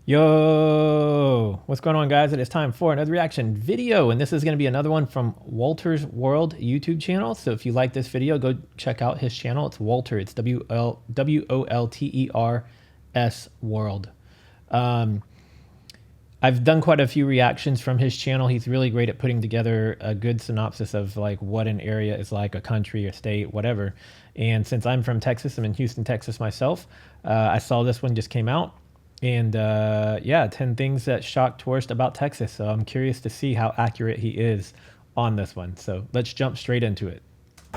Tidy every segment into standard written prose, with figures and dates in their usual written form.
Yo, what's going on, guys? It is time for another reaction video, and this is going to be another one from Walter's World YouTube channel. So if you like this video, go check out his channel. It's Walter. It's WOLTERS World. I've done quite a few reactions from his channel. He's really great at putting together a good synopsis of like what an area is like, a country, a state, whatever. And since I'm from Texas, I'm in Houston, Texas myself. I saw this one just came out. And yeah, 10 things that shock tourists about Texas. So I'm curious to see how accurate he is on this one. So let's jump straight into it.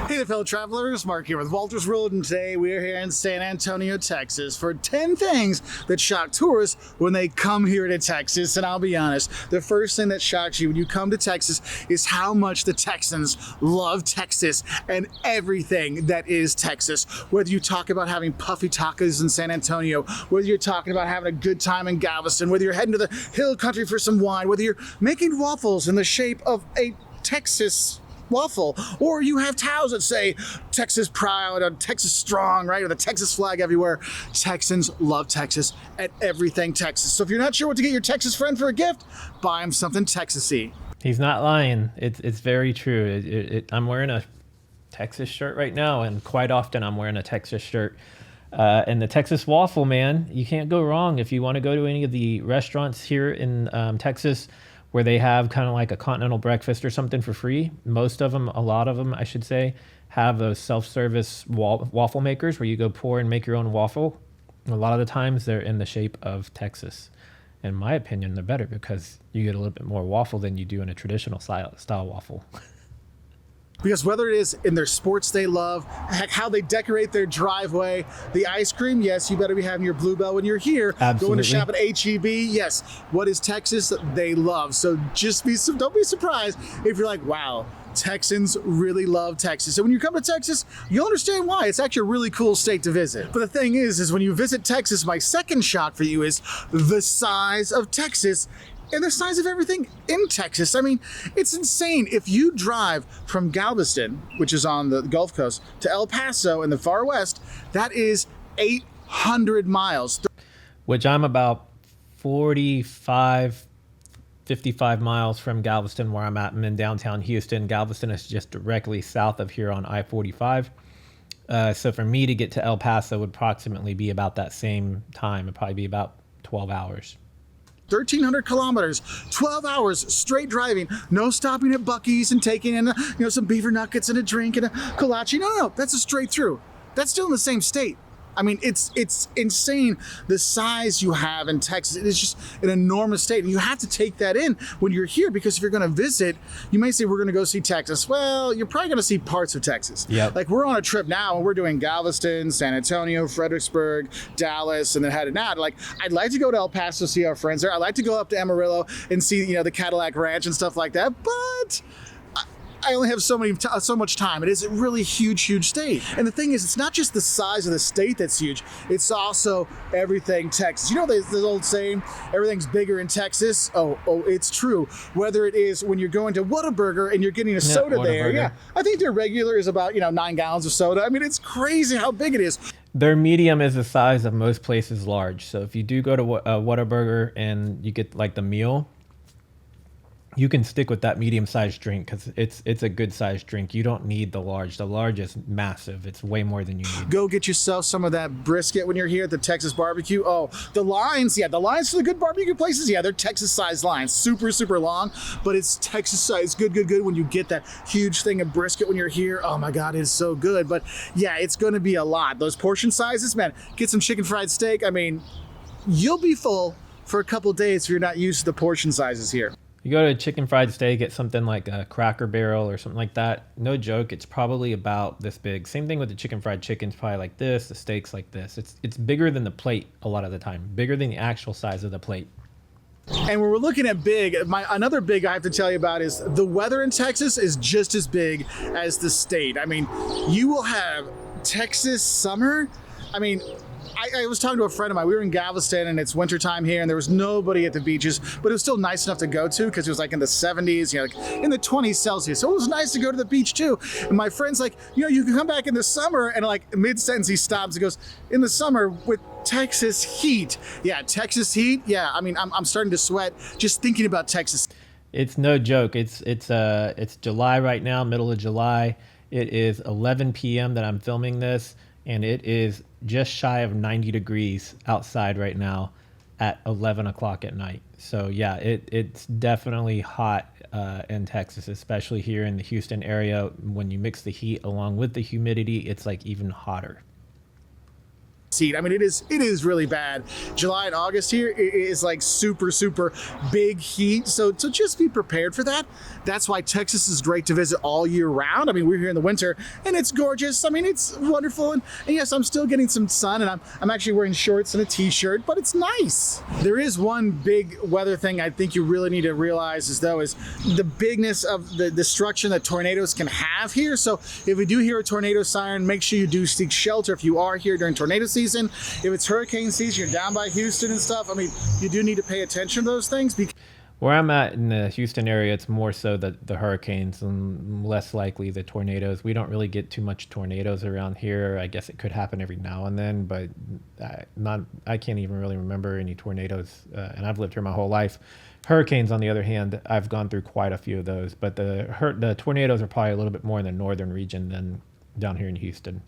Hey there, fellow travelers, Mark here with Walter's World, and today we are here in San Antonio, Texas for 10 things that shock tourists when they come here to Texas. And I'll be honest, the first thing that shocks you when you come to Texas is how much the Texans love Texas and everything that is Texas. Whether you talk about having puffy tacos in San Antonio, whether you're talking about having a good time in Galveston, whether you're heading to the hill country for some wine, whether you're making waffles in the shape of a Texas waffle, or you have towels that say Texas proud or Texas strong, right? Or the Texas flag everywhere. Texans love Texas and everything Texas. So if you're not sure what to get your Texas friend for a gift, buy him something Texas-y. He's not lying. It's very true. I'm wearing a Texas shirt right now, and quite often I'm wearing a Texas shirt. And the Texas waffle, man, you can't go wrong. If you want to go to any of the restaurants here in Texas where they have kind of like a continental breakfast or something for free. Most of them, a lot of them, I should say, have those self-service waffle makers where you go pour and make your own waffle. A lot of the times they're in the shape of Texas. In my opinion, they're better because you get a little bit more waffle than you do in a traditional style waffle. Because whether it is in their sports they love, heck, how they decorate their driveway, the ice cream, yes, you better be having your Bluebell when you're here. Absolutely. Going to shop at H-E-B, yes. What is Texas? They love. So don't be surprised if you're like, wow, Texans really love Texas. So when you come to Texas, you'll understand why. It's actually a really cool state to visit. But the thing is when you visit Texas, my second shock for you is the size of Texas and the size of everything in Texas. I mean, it's insane. If you drive from Galveston, which is on the Gulf Coast, to El Paso in the far west, that is 800 miles. Which I'm about 45, 55 miles from Galveston, where I'm at. I'm in downtown Houston. Galveston is just directly south of here on I-45. So for me to get to El Paso would approximately be about that same time. It'd probably be about 12 hours. 1,300 kilometers, 12 hours straight driving, no stopping at Buc-ee's and taking in some beaver nuggets and a drink and a kolache. No, that's a straight through. That's still in the same state. I mean, it's insane the size you have in Texas. It is just an enormous state, and you have to take that in when you're here, because if you're going to visit, you may say, we're going to go see Texas. Well, you're probably going to see parts of Texas. Yep. Like, we're on a trip now, and we're doing Galveston, San Antonio, Fredericksburg, Dallas, and then headed out. Like, I'd like to go to El Paso, see our friends there. I'd like to go up to Amarillo and see, the Cadillac Ranch and stuff like that, but I only have so much time. It is a really huge state. And the thing is, it's not just the size of the state that's huge, it's also everything Texas. You know the old saying, everything's bigger in Texas? Oh, it's true. Whether it is when you're going to Whataburger and you're getting a soda there. Yeah, I think their regular is about 9 gallons of soda. I mean, it's crazy how big it is. Their medium is the size of most places large. So if you do go to Whataburger and you get like the meal, you can stick with that medium-sized drink because it's a good-sized drink. You don't need the large. The large is massive. It's way more than you need. Go get yourself some of that brisket when you're here at the Texas barbecue. Oh, the lines for the good barbecue places, they're Texas-sized lines. Super long, but it's Texas-sized. Good when you get that huge thing of brisket when you're here. Oh my God, it's so good. But yeah, it's going to be a lot. Those portion sizes, man, get some chicken fried steak. I mean, you'll be full for a couple days if you're not used to the portion sizes here. You go to a chicken fried steak, get something like a Cracker Barrel or something like that. No joke, it's probably about this big. Same thing with the chicken fried chicken's probably like this, the steak's like this. It's bigger than the plate a lot of the time, bigger than the actual size of the plate. And when we're looking at big, another big I have to tell you about is the weather in Texas is just as big as the state. I mean, you will have Texas summer. I mean, I was talking to a friend of mine. We were in Galveston, and it's wintertime here, and there was nobody at the beaches, but it was still nice enough to go to because it was like in the 70s, like in the 20s Celsius. So it was nice to go to the beach too. And my friend's like, you can come back in the summer, and like mid-sentence he stops and goes, in the summer with Texas heat. Yeah, Texas heat. Yeah, I mean, I'm starting to sweat just thinking about Texas. It's no joke. It's July right now, middle of July. It is 11 p.m. that I'm filming this, and it is just shy of 90 degrees outside right now at 11 o'clock at night. So yeah, it's definitely hot in Texas, especially here in the Houston area. When you mix the heat along with the humidity, it's like even hotter. Heat. I mean, it is really bad. July and August here is like super big heat. So just be prepared for that. That's why Texas is great to visit all year round. I mean, we're here in the winter and it's gorgeous. I mean, it's wonderful. And yes, I'm still getting some sun, and I'm actually wearing shorts and a t-shirt, but it's nice. There is one big weather thing I think you really need to realize is the bigness of the destruction that tornadoes can have here. So if we do hear a tornado siren, make sure you do seek shelter if you are here during tornado season. If it's hurricane season, you're down by Houston and stuff, I mean, you do need to pay attention to those things. Where I'm at in the Houston area, it's more so the hurricanes and less likely the tornadoes. We don't really get too much tornadoes around here. I guess it could happen every now and then, but I can't even really remember any tornadoes, and I've lived here my whole life. Hurricanes, on the other hand, I've gone through quite a few of those, but the tornadoes are probably a little bit more in the northern region than down here in Houston,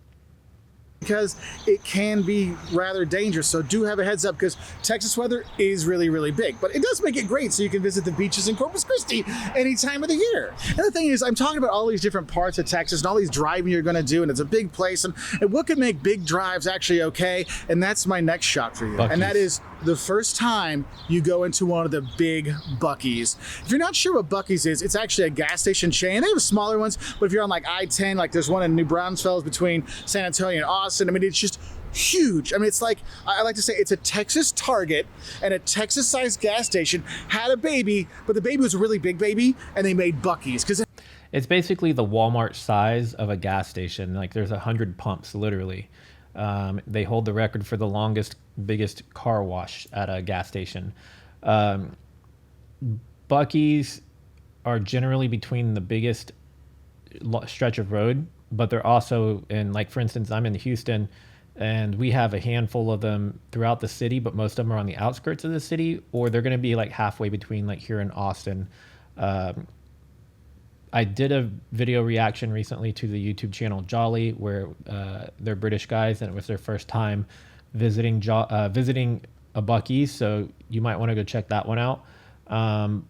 because it can be rather dangerous. So do have a heads up, because Texas weather is really big, but it does make it great so you can visit the beaches in Corpus Christi any time of the year. And the thing is, I'm talking about all these different parts of Texas and all these driving you're going to do, and it's a big place, and what could make big drives actually okay. And that's my next shot for you. Buc-ee's. And that is the first time you go into one of the big Buc-ee's. If you're not sure what Buc-ee's is, it's actually a gas station chain. They have smaller ones, but if you're on like I-10, like there's one in New Braunfels between San Antonio and Austin, I mean, it's just huge. I mean, it's like, I like to say it's a Texas Target, and a Texas-sized gas station had a baby, but the baby was a really big baby, and they made Buc-ee's. Because it's basically the Walmart size of a gas station. Like there's 100 pumps, literally. They hold the record for the biggest car wash at a gas station. Buc-ee's are generally between the biggest stretch of road, but they're also in, like, for instance, I'm in Houston, and we have a handful of them throughout the city, but most of them are on the outskirts of the city, or they're going to be like halfway between, like here in Austin. I did a video reaction recently to the YouTube channel Jolly, where they're British guys, and it was their first time visiting a Buc-ee's, so you might want to go check that one out.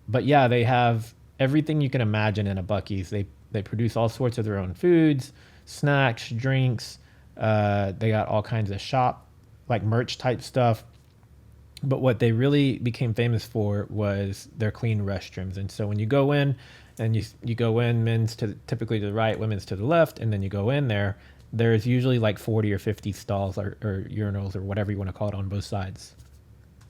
But yeah, they have everything you can imagine in a Buc-ee's. They produce all sorts of their own foods, snacks, drinks. They got all kinds of shop, like merch type stuff. But what they really became famous for was their clean restrooms. And so when you go in, and you go in, men's typically to the right, women's to the left, and then you go in there, there's usually like 40 or 50 stalls or urinals or whatever you want to call it on both sides.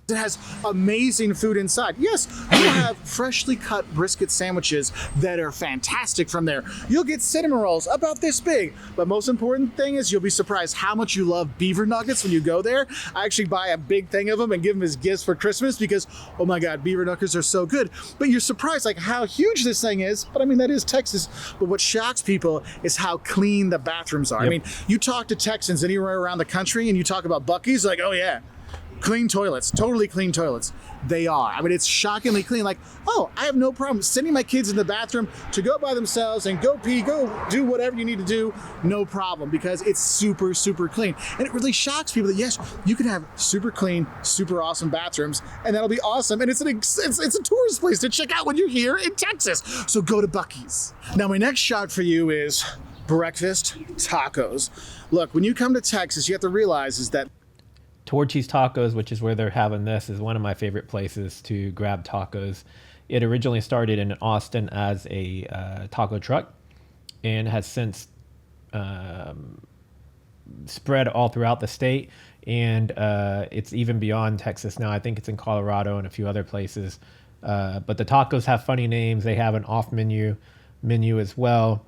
It has amazing food inside. Yes, you have freshly cut brisket sandwiches that are fantastic from there. You'll get cinnamon rolls about this big. But most important thing is, you'll be surprised how much you love beaver nuggets when you go there. I actually buy a big thing of them and give them as gifts for Christmas because, oh my God, beaver nuggets are so good. But you're surprised like how huge this thing is. But I mean, that is Texas. But what shocks people is how clean the bathrooms are. Yep. I mean, you talk to Texans anywhere around the country and you talk about Buc-ee's, like, oh yeah, clean toilets, totally clean toilets. They are. I mean, it's shockingly clean. Like, oh, I have no problem sending my kids in the bathroom to go by themselves and go pee, go do whatever you need to do. No problem, because it's super clean. And it really shocks people that, yes, you can have super clean, super awesome bathrooms, and that'll be awesome. And it's a tourist place to check out when you're here in Texas. So go to Buc-ee's. Now, my next shot for you is breakfast tacos. Look, when you come to Texas, you have to realize is that Torchy's Tacos, which is where they're having this, is one of my favorite places to grab tacos. It originally started in Austin as a taco truck and has since spread all throughout the state. And it's even beyond Texas now. I think it's in Colorado and a few other places. But the tacos have funny names. They have an off menu as well.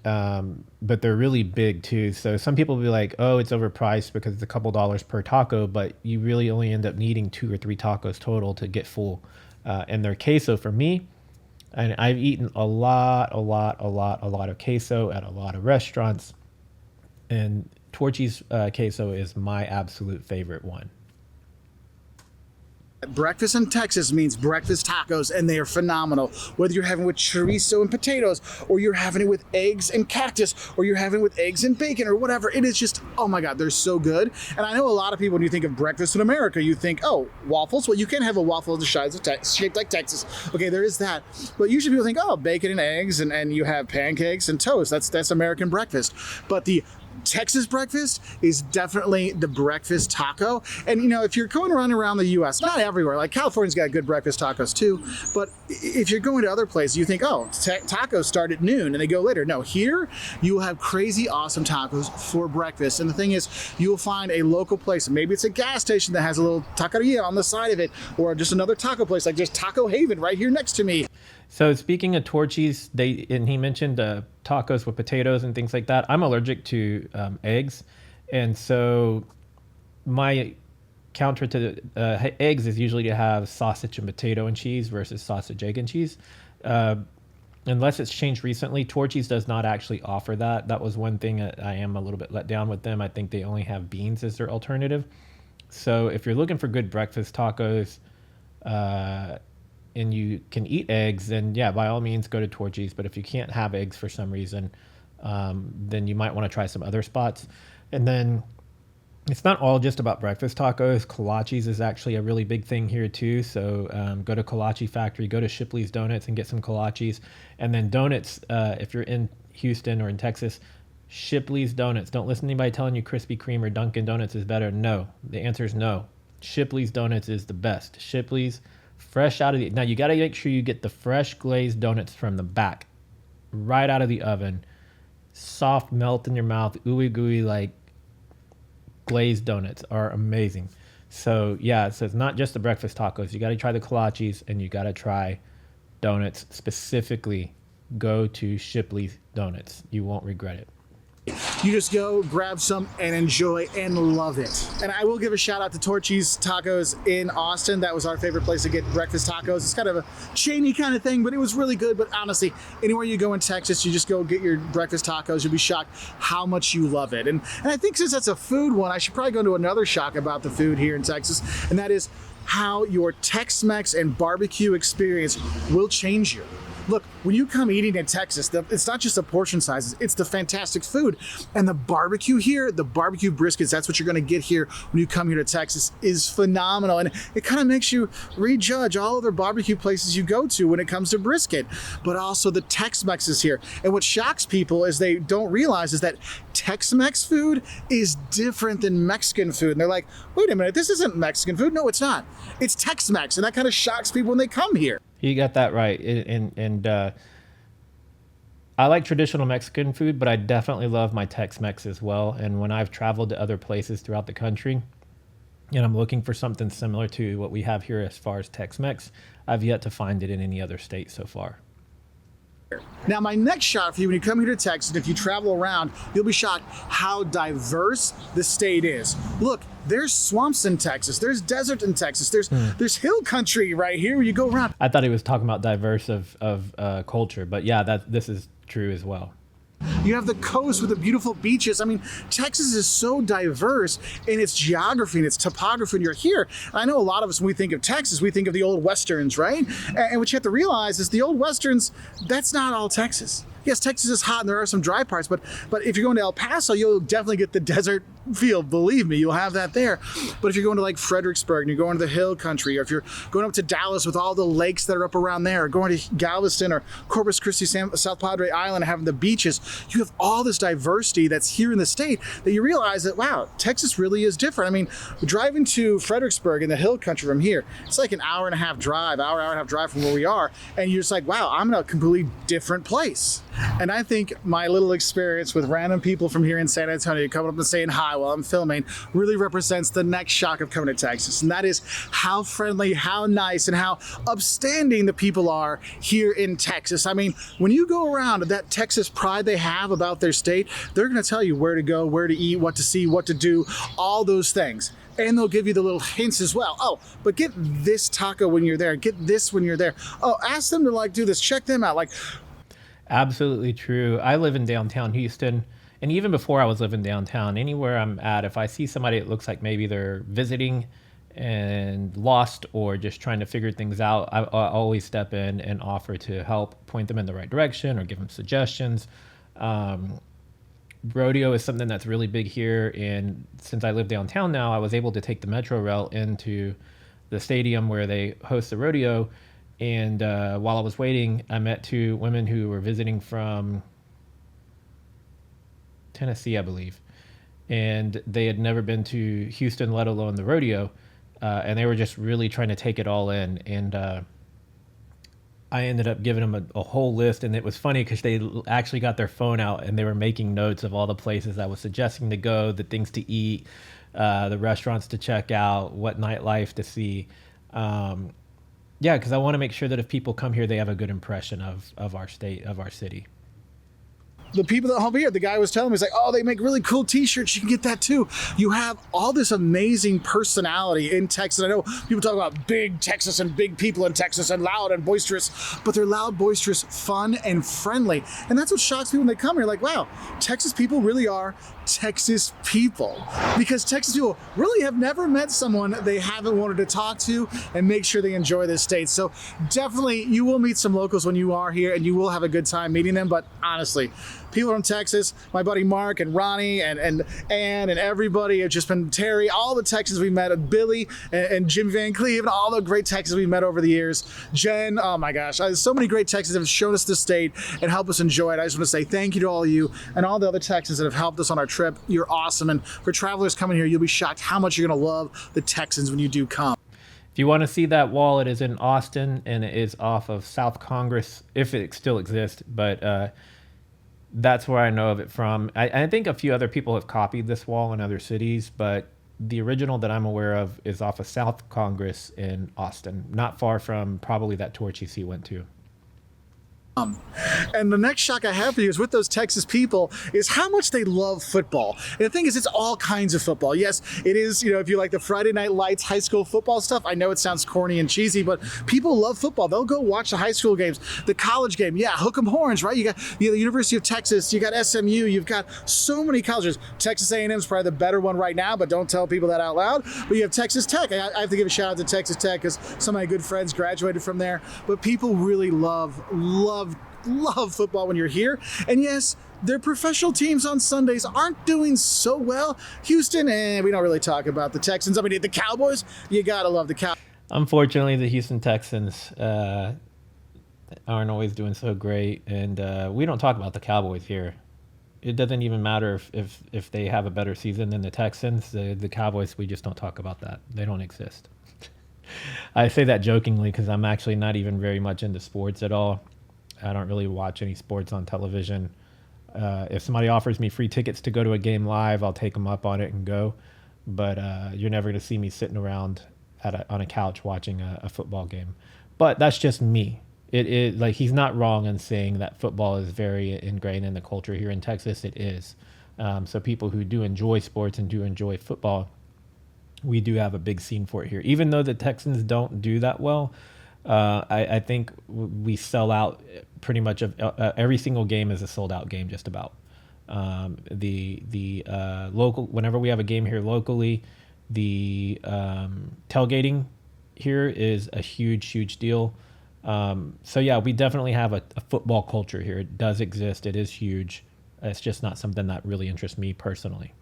but they're really big too. So some people will be like, oh, it's overpriced because it's a couple dollars per taco, but you really only end up needing 2 or 3 tacos total to get full. And their queso for me, and I've eaten a lot of queso at a lot of restaurants, and Torchy's queso is my absolute favorite one. Breakfast in Texas means breakfast tacos, and they are phenomenal. Whether you're having it with chorizo and potatoes, or you're having it with eggs and cactus, or you're having it with eggs and bacon, or whatever, it is just, oh my God, they're so good. And I know a lot of people, when you think of breakfast in America, you think, oh, waffles? Well, you can have a waffle the size of shaped like Texas. Okay, there is that. But usually people think, oh, bacon and eggs, and you have pancakes and toast. That's American breakfast. But the Texas breakfast is definitely the breakfast taco. And if you're going around the US, not everywhere, like California's got good breakfast tacos too, but if you're going to other places, you think, oh, tacos start at noon and they go later. No, here you will have crazy awesome tacos for breakfast. And the thing is, you'll find a local place, maybe it's a gas station that has a little taqueria on the side of it, or just another taco place like just Taco Haven right here next to me. So speaking of Torchy's, and he mentioned tacos with potatoes and things like that. I'm allergic to eggs, and so my counter to eggs is usually to have sausage and potato and cheese versus sausage, egg, and cheese. Unless it's changed recently, Torchy's does not actually offer that. That was one thing that I am a little bit let down with them. I think they only have beans as their alternative. So if you're looking for good breakfast tacos, and you can eat eggs, then yeah, by all means go to Torchy's. But if you can't have eggs for some reason, then you might want to try some other spots. And then it's not all just about breakfast tacos. Kolaches is actually a really big thing here too. So go to Kolache Factory, go to Shipley's Donuts and get some kolaches. And then donuts, if you're in Houston or in Texas, Shipley's Donuts. Don't listen to anybody telling you Krispy Kreme or Dunkin' Donuts is better. No, the answer is no. Shipley's Donuts is the best. Shipley's, fresh out of the, now you got to make sure you get the fresh glazed donuts from the back, right out of the oven, soft, melt in your mouth, ooey gooey, like glazed donuts are amazing. So yeah, so it's not just the breakfast tacos. You got to try the kolaches, and you got to try donuts. Specifically, go to Shipley's Donuts. You won't regret it. You just go, grab some, and enjoy and love it. And I will give a shout out to Torchy's Tacos in Austin. That was our favorite place to get breakfast tacos. It's kind of a chainy kind of thing, but it was really good. But honestly, anywhere you go in Texas, you just go get your breakfast tacos. You'll be shocked how much you love it. And I think since that's a food one, I should probably go into another shock about the food here in Texas, and that is how your Tex-Mex and barbecue experience will change you. Look, when you come eating in Texas, it's not just the portion sizes, it's the fantastic food. And the barbecue here, the barbecue briskets, that's what you're gonna get here when you come here to Texas, is phenomenal. And it kind of makes you rejudge all other barbecue places you go to when it comes to brisket, but also the Tex-Mex is here. And what shocks people is they don't realize is that Tex-Mex food is different than Mexican food. And they're like, wait a minute, this isn't Mexican food. No, it's not. It's Tex-Mex. And that kind of shocks people when they come here. You got that right. And I like traditional Mexican food, but I definitely love my Tex-Mex as well. And when I've traveled to other places throughout the country, and I'm looking for something similar to what we have here as far as Tex-Mex, I've yet to find it in any other state so far. Now, my next shot for you, when you come here to Texas, if you travel around, you'll be shocked how diverse the state is. Look, there's swamps in Texas. There's desert in Texas. There's hill country right here where you go around. I thought he was talking about diverse of culture, but yeah, this is true as well. You have the coast with the beautiful beaches. I mean, Texas is so diverse in its geography and its topography, and you're here. And I know a lot of us, when we think of Texas, we think of the old Westerns, right? And what you have to realize is the old Westerns, that's not all Texas. Yes, Texas is hot and there are some dry parts, but if you're going to El Paso, you'll definitely get the desert feel. Believe me, you'll have that there. But if you're going to like Fredericksburg and you're going to the hill country, or if you're going up to Dallas with all the lakes that are up around there, or going to Galveston or Corpus Christi, South Padre Island, having the beaches, you have all this diversity that's here in the state that you realize that, wow, Texas really is different. I mean, driving to Fredericksburg in the hill country from here, it's like an hour and a half drive from where we are. And you're just like, wow, I'm in a completely different place. And I think my little experience with random people from here in San Antonio coming up and saying hi while I'm filming really represents the next shock of coming to Texas, and that is how friendly, how nice, and how upstanding the people are here in Texas. I mean, when you go around, that Texas pride they have about their state, they're going to tell you where to go, where to eat, what to see, what to do, all those things. And they'll give you the little hints as well. Oh, but get this taco when you're there. Get this when you're there. Oh, ask them to like do this. Check them out. Like, Absolutely true. I live in downtown Houston, and even before I was living downtown, anywhere I'm at, if I see somebody that looks like maybe they're visiting and lost or just trying to figure things out, I always step in and offer to help point them in the right direction or give them suggestions. Rodeo is something that's really big here, and since I live downtown now, I was able to take the metro rail into the stadium where they host the rodeo. And while I was waiting, I met two women who were visiting from Tennessee, I believe, and they had never been to Houston, let alone the rodeo, and they were just really trying to take it all in. And I ended up giving them a whole list, and it was funny because they actually got their phone out and they were making notes of all the places I was suggesting to go, the things to eat, the restaurants to check out, what nightlife to see. Yeah, because I want to make sure that if people come here, they have a good impression of our state, of our city. the people that help here, the guy was telling me, he's like, oh, they make really cool t-shirts. You can get that too. You have all this amazing personality in Texas. I know people talk about big Texas and big people in Texas and loud and boisterous, but they're loud, boisterous, fun, and friendly. And that's what shocks people when they come here. Like, wow, Texas people really are Texas people, because Texas people really have never met someone they haven't wanted to talk to and make sure they enjoy this state. So definitely you will meet some locals when you are here and you will have a good time meeting them. But honestly, people from Texas, my buddy Mark and Ronnie and Ann and everybody have just been, Terry, all the Texans we met, Billy and Jim Van Cleve, and all the great Texans we met over the years. Jen, oh my gosh, so many great Texans have shown us this state and helped us enjoy it. I just want to say thank you to all of you and all the other Texans that have helped us on our trip. You're awesome. And for travelers coming here, you'll be shocked how much you're going to love the Texans when you do come. If you want to see that wall, it is in Austin, and it is off of South Congress, if it still exists. But that's where I know of it from. I think a few other people have copied this wall in other cities, but the original that I'm aware of is off of South Congress in Austin, not far from probably that Torchy C went to. And the next shock I have for you is with those Texas people is how much they love football. And the thing is, it's all kinds of football. Yes, it is, if you like the Friday Night Lights high school football stuff, I know it sounds corny and cheesy, but people love football. They'll go watch the high school games, the college game. Yeah, hook 'em horns, right? You got the University of Texas, you got SMU, you've got so many colleges. Texas A&M is probably the better one right now, but don't tell people that out loud. But you have Texas Tech. I have to give a shout out to Texas Tech because some of my good friends graduated from there. But people really love football when you're here. And yes, their professional teams on Sundays aren't doing so well. Houston, we don't really talk about the Texans. I mean, the Cowboys, you gotta love the Cowboys. Unfortunately, the Houston Texans aren't always doing so great, and we don't talk about the Cowboys here. It doesn't even matter if they have a better season than the Texans. The Cowboys, we just don't talk about that. They don't exist. I say that jokingly because I'm actually not even very much into sports at all. I don't really watch any sports on television. If somebody offers me free tickets to go to a game live, I'll take them up on it and go. But you're never going to see me sitting around on a couch watching a football game. But that's just me. It is like, he's not wrong in saying that football is very ingrained in the culture here in Texas. It is. So people who do enjoy sports and do enjoy football, we do have a big scene for it here. Even though the Texans don't do that well, I think we sell out pretty much of every single game is a sold out game, just about. The local, whenever we have a game here locally, the tailgating here is a huge deal. So yeah, we definitely have a football culture here. It does exist. It is huge. It's just not something that really interests me personally.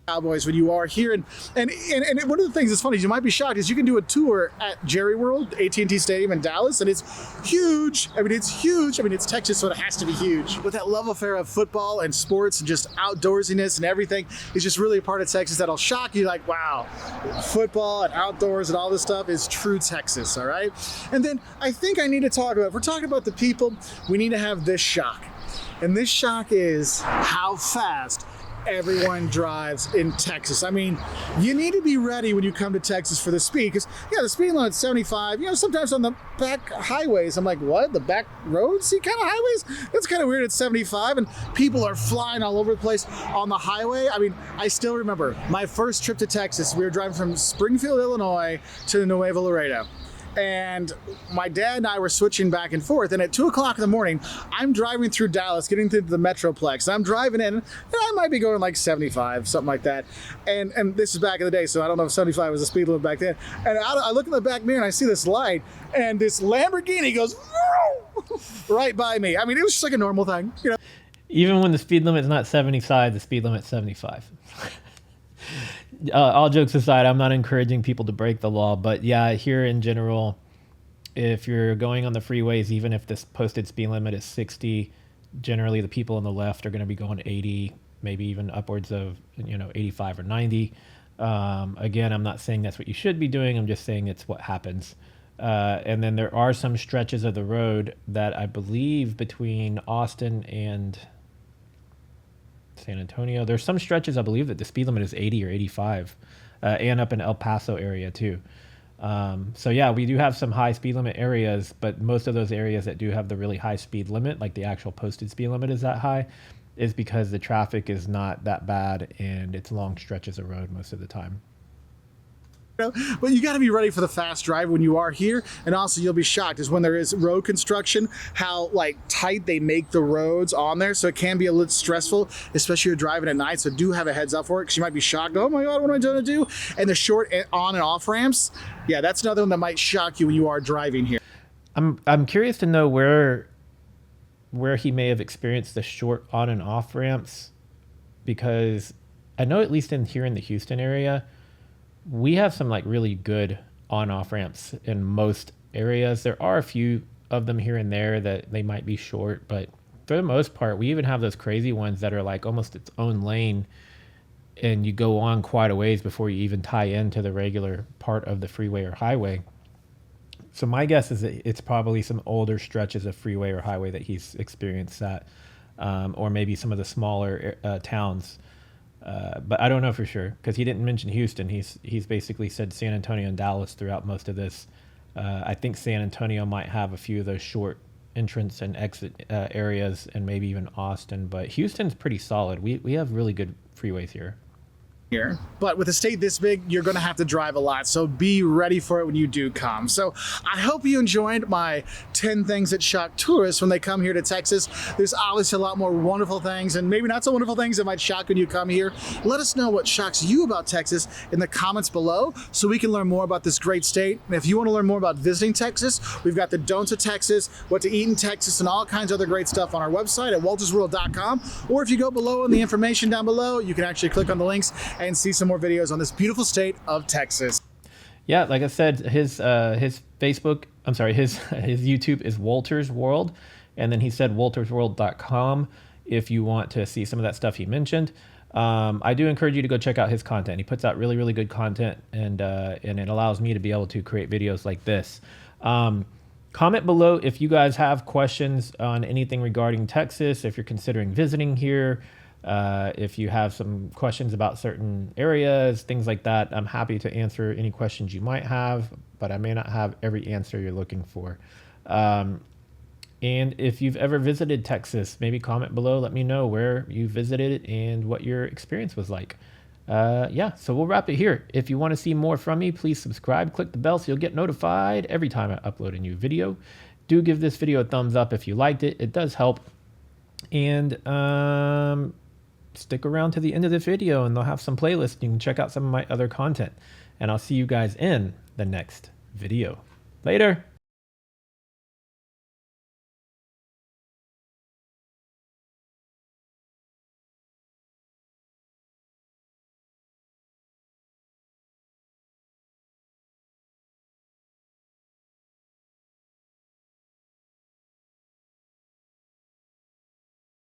Cowboys when you are here, and one of the things that's funny is you might be shocked is you can do a tour at Jerry World, AT&T Stadium in Dallas, and it's huge. I mean, it's huge. I mean, it's Texas, so it has to be huge. But that love affair of football and sports and just outdoorsiness and everything is just really a part of Texas that'll shock you. Like, wow, football and outdoors and all this stuff is true Texas. All right, and then I think I need to talk about, if we're talking about the people, we need to have this shock, and this shock is how fast everyone drives in Texas. I mean, you need to be ready when you come to Texas for the speed, because yeah, the speed limit's 75. You know, sometimes on the back highways, I'm like, what? The back roads? See, kind of highways? That's kind of weird at 75, and people are flying all over the place on the highway. I mean, I still remember my first trip to Texas. We were driving from Springfield, Illinois to Nuevo Laredo. And my dad and I were switching back and forth. And at 2 o'clock in the morning, I'm driving through Dallas, getting through the Metroplex. I'm driving in, and I might be going like 75, something like that. And this is back in the day, so I don't know if 75 was the speed limit back then. And I look in the back mirror and I see this light, and this Lamborghini goes right by me. I mean, it was just like a normal thing, you know. Even when the speed limit's not 75, the speed limit's 75. All jokes aside, I'm not encouraging people to break the law, but yeah, here in general, if you're going on the freeways, even if this posted speed limit is 60, generally the people on the left are going to be going 80, maybe even upwards of 85 or 90. Again, I'm not saying that's what you should be doing. I'm just saying it's what happens. And then there are some stretches of the road that I believe between Austin and San Antonio, there's some stretches I believe that the speed limit is 80 or 85, and up in El Paso area too. So yeah, we do have some high speed limit areas, but most of those areas that do have the really high speed limit, like the actual posted speed limit is that high, is because the traffic is not that bad and it's long stretches of road most of the time. But you got to be ready for the fast drive when you are here, and also you'll be shocked is when there is road construction, how like tight they make the roads on there. So it can be a little stressful, especially if you're driving at night. So do have a heads up for it, because you might be shocked. Oh my God, what am I going to do? And the short on and off ramps, yeah, that's another one that might shock you when you are driving here. I'm curious to know where he may have experienced the short on and off ramps, because I know at least here in the Houston area, we have some like really good on-off ramps in most areas. There are a few of them here and there that they might be short, but for the most part, we even have those crazy ones that are like almost its own lane, and you go on quite a ways before you even tie into the regular part of the freeway or highway. So my guess is that it's probably some older stretches of freeway or highway that he's experienced that, or maybe some of the smaller towns. But I don't know for sure, because he didn't mention Houston. He's basically said San Antonio and Dallas throughout most of this. I think San Antonio might have a few of those short entrance and exit areas, and maybe even Austin. But Houston's pretty solid. We have really good freeways here. But with a state this big, you're going to have to drive a lot, so be ready for it when you do come. So I hope you enjoyed my 10 things that shock tourists when they come here to Texas. There's obviously a lot more wonderful things, and maybe not so wonderful things that might shock when you come here. Let us know what shocks you about Texas in the comments below, so we can learn more about this great state. And if you want to learn more about visiting Texas, we've got the don'ts of Texas, what to eat in Texas, and all kinds of other great stuff on our website at waltersworld.com. Or if you go below in the information down below, you can actually click on the links and see some more videos on this beautiful state of Texas. Yeah, like I said, his Facebook, I'm sorry, his YouTube is Walters World, and then he said waltersworld.com if you want to see some of that stuff he mentioned. I do encourage you to go check out his content. He puts out really, really good content, and it allows me to be able to create videos like this. Comment below if you guys have questions on anything regarding Texas, if you're considering visiting here. If you have some questions about certain areas, things like that, I'm happy to answer any questions you might have, but I may not have every answer you're looking for. And if you've ever visited Texas, maybe comment below, let me know where you visited and what your experience was like. Yeah, so we'll wrap it here. If you want to see more from me, please subscribe, click the bell so you'll get notified every time I upload a new video. Do give this video a thumbs up if you liked it. It does help. And stick around to the end of the video, and they'll have some playlists. You can check out some of my other content, and I'll see you guys in the next video. Later.